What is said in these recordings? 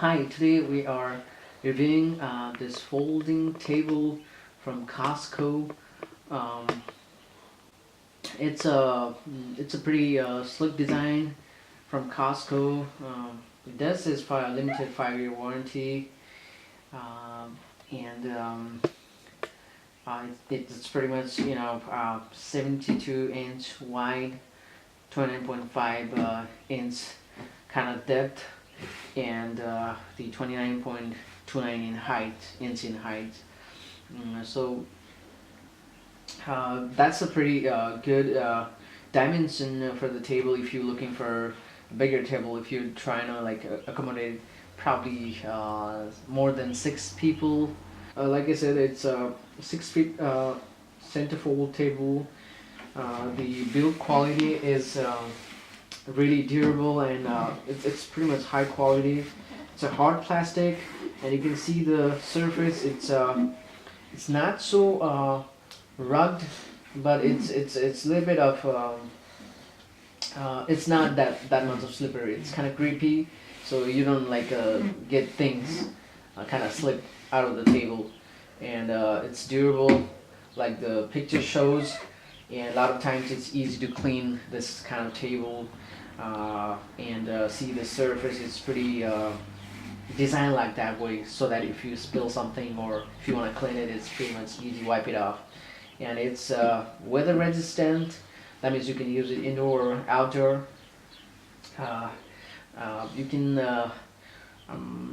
Hi, today we are reviewing this folding table from Costco. Um, it's a pretty slick design from Costco. It does is for a limited 5-year warranty, and it's pretty much 72-inch wide, 29.5 inch kind of depth, and the 29.29 inch in height. So that's a pretty good dimension for the table if you're looking for a bigger table. If you're trying to accommodate probably more than 6 people. Like I said, it's a 6 feet centerfold table. The build quality is really durable, and it's pretty much high quality. It's a hard plastic, and you can see the surface. It's not so rugged, but it's a little bit of it's not that much of slippery. It's kind of grippy, so you don't get things kind of slip out of the table, and it's durable like the picture shows, and a lot of times it's easy to clean this kind of table, and see the surface is pretty designed like that way, so that if you spill something or if you want to clean it, it's pretty much easy to wipe it off. And it's weather resistant. That means you can use it indoor or outdoor. You can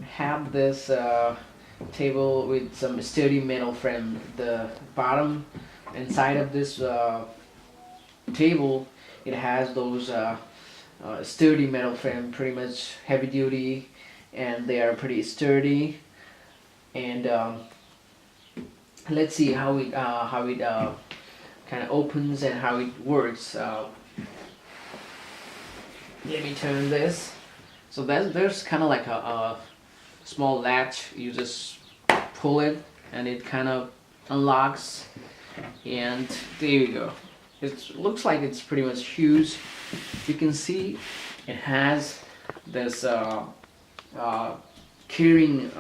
have this table with some sturdy metal frame. The bottom inside of this table, it has those sturdy metal frame, pretty much heavy duty, and they are pretty sturdy. And let's see how it kind of opens and how it works. Let me turn this. So there's kind of like a small latch. You just pull it and it kind of unlocks, and there you go. It looks like it's pretty much huge. You can see it has this Keyring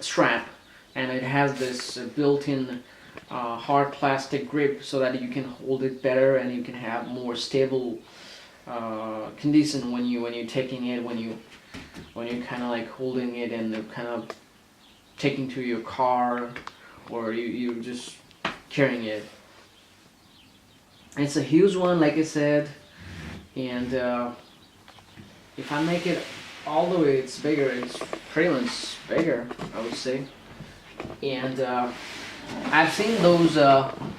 strap, and it has this built-in hard plastic grip so that you can hold it better and you can have more stable condition when you're taking it, when you're kind of like holding it and kind of taking to your car, or you're just carrying it. It's a huge one, like I said, and if I make it all the way, it's bigger. It's pretty much bigger, I would say. And I've seen those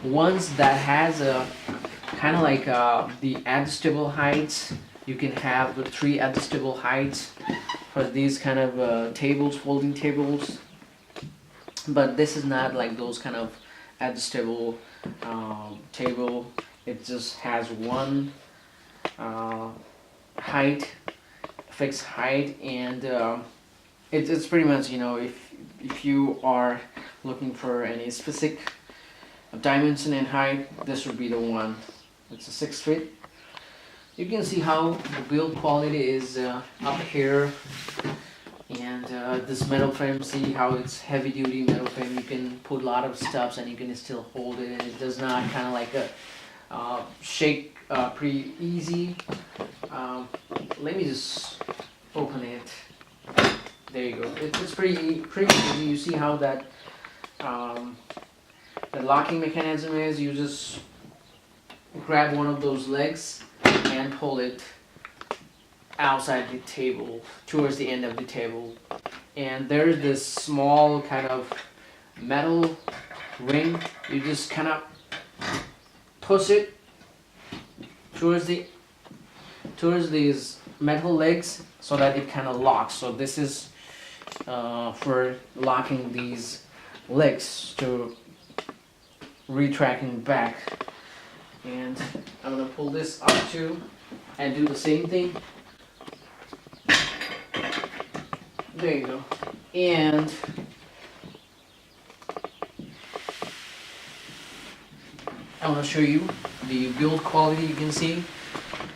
ones that has kind of like the adjustable heights. You can have 3 adjustable heights for these kind of tables, folding tables. But this is not like those kind of adjustable table. It just has one height, fixed height, and it's pretty much, if you are looking for any specific dimension and height, this would be the one. It's a 6 feet. You can see how the build quality is up here, and this metal frame, see how it's heavy duty metal frame. You can put a lot of stuff and you can still hold it, and it does not kind of like shake pretty easy. Let me just open it. There you go. It's pretty easy. You see how that the locking mechanism is. You just grab one of those legs and pull it outside the table, towards the end of the table, and there's this small kind of metal ring. You just kind of push it towards these metal legs so that it kind of locks. So this is for locking these legs to retracting back. And I'm gonna pull this up too and do the same thing. There you go. And I want to show you the build quality. You can see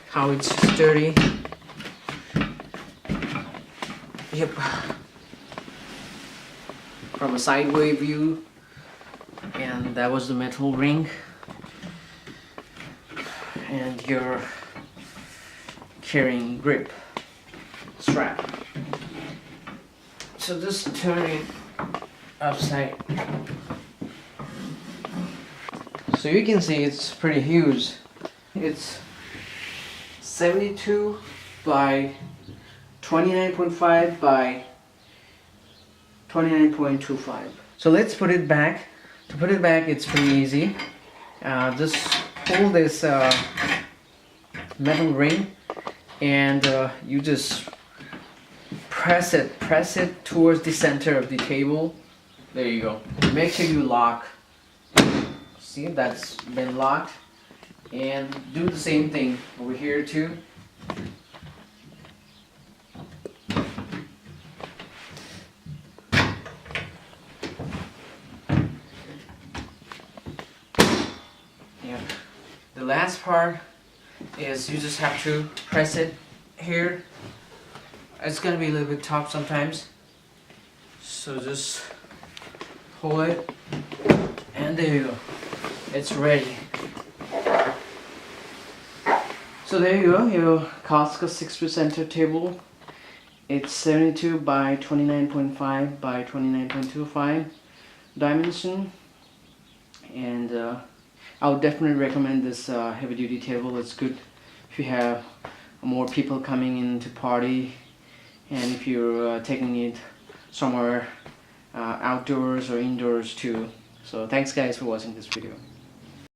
how it's sturdy. Yep. from a sideway view, and that was the metal ring and your Keyring grip strap. So just turn it upside. So you can see it's pretty huge. It's 72 by 29.5 by 29.25. So let's put it back. To put it back, it's pretty easy. Just pull this metal ring, and you just press it towards the center of the table. There you go. Make sure you lock. See, that's been locked. And do the same thing over here too. Yeah. The last part is you just have to press it here. It's gonna be a little bit tough sometimes, so just pull it, and there you go. It's ready. So there you go, your Costco 6% table. It's 72 by 29.5 by 29.25 dimension, and I would definitely recommend this heavy duty table. It's good if you have more people coming in to party, and if you're taking it somewhere outdoors or indoors too. So thanks guys for watching this video.